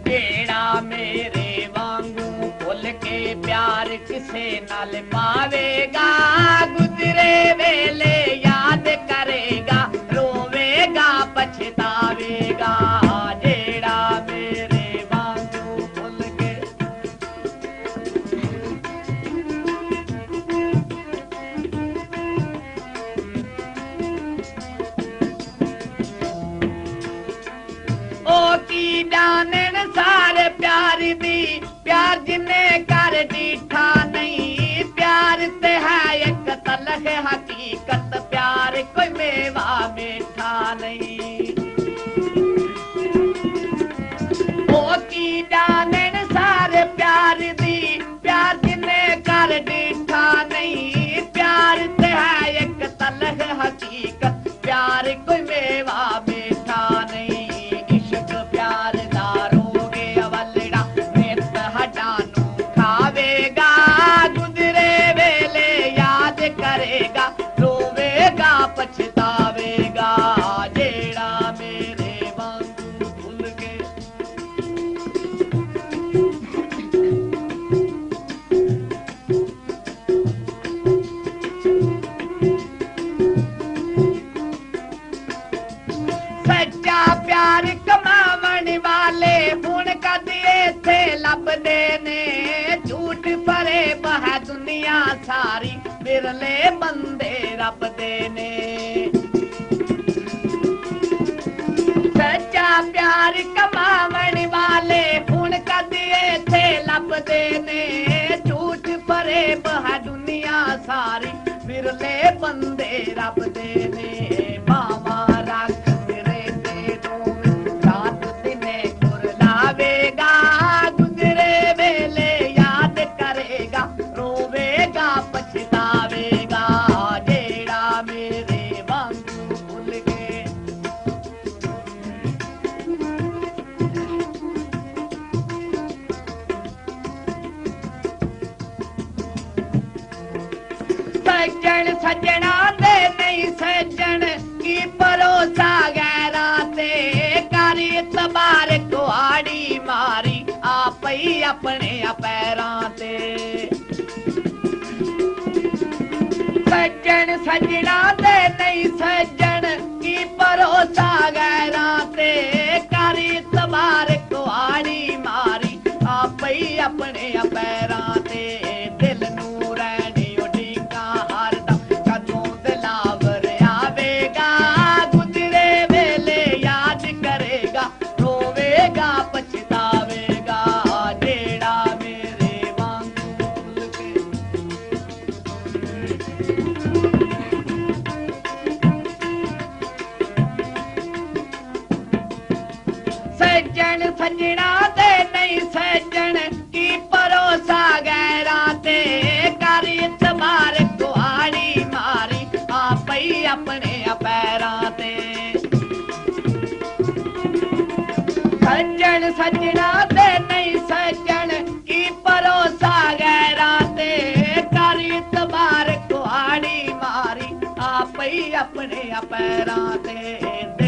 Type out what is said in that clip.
जेड़ा मेरे वांगू भुल के प्यार किसे नाल पावेगा, गुजरे वेले याद करेगा, रोवेगा पछतावेगा। जेड़ा मेरे वांगू भुल के ओ की जानन सारे प्यार दी, प्यार जिन्ने कर दीठा नहीं, प्यार ते है एक तलख हकीकत, प्यार कोई मेवा मीठा नहीं। ओ की जानन सारे प्यार दी, प्यार जिन्ने कर दीठा नहीं, प्यार ते है एक तलख हकीकत, प्यार कोई मेवा मीठा नहीं। करेगा रोवेगा पछतावेगा। जेड़ा मेरे वांगू भूल के सच्चा प्यार कमावन वाले हुण कदिए थे लभदे ने, झूठ भरे बह दुनिया सारी, बिरले बंदे रब दे ने। सच्चा प्यार कमावन वाले हुण कदिए थे लभदे ने, झूठ भरे बह दुनिया सारी, बिरले बंदे रब दे ने। बावा रख मेरे ते दोवें रात दिने कुरलावेगा, गुजरे वेले याद करेगा, रोवेगा पछतावेगा। जेड़ा मेरे वांगू भुल के सज्जन सज्जना दे नहीं सज्जन की भरोसा गैरा ते, करी तबार कुआड़ी मारी आप ही अपने पैरां ते। सज्जन सज्जना दे नहीं सज्जन की भरोसा गैरा ते, करी तबार कुआड़ी मारी आप ही अपने पैरां ते। दिल नू रैनी उडीका हरदम कदों दिलावर आवेगा, गुजरे वेले याद करेगा, रोवेगा पछतावेगा। जेड़ा मेरे वांगू भुल के सज्जन सज्जना दे नहीं सज्जन की भरोसा गैरा ते, कर इतबार कुआड़ी मारी आप ही अपने पैरां ते। सज्जन सज्जना दे नहीं सज्जन की भरोसा गैरा ते, कर इतबार कुआड़ी मारी आप ही अपने पैरां ते।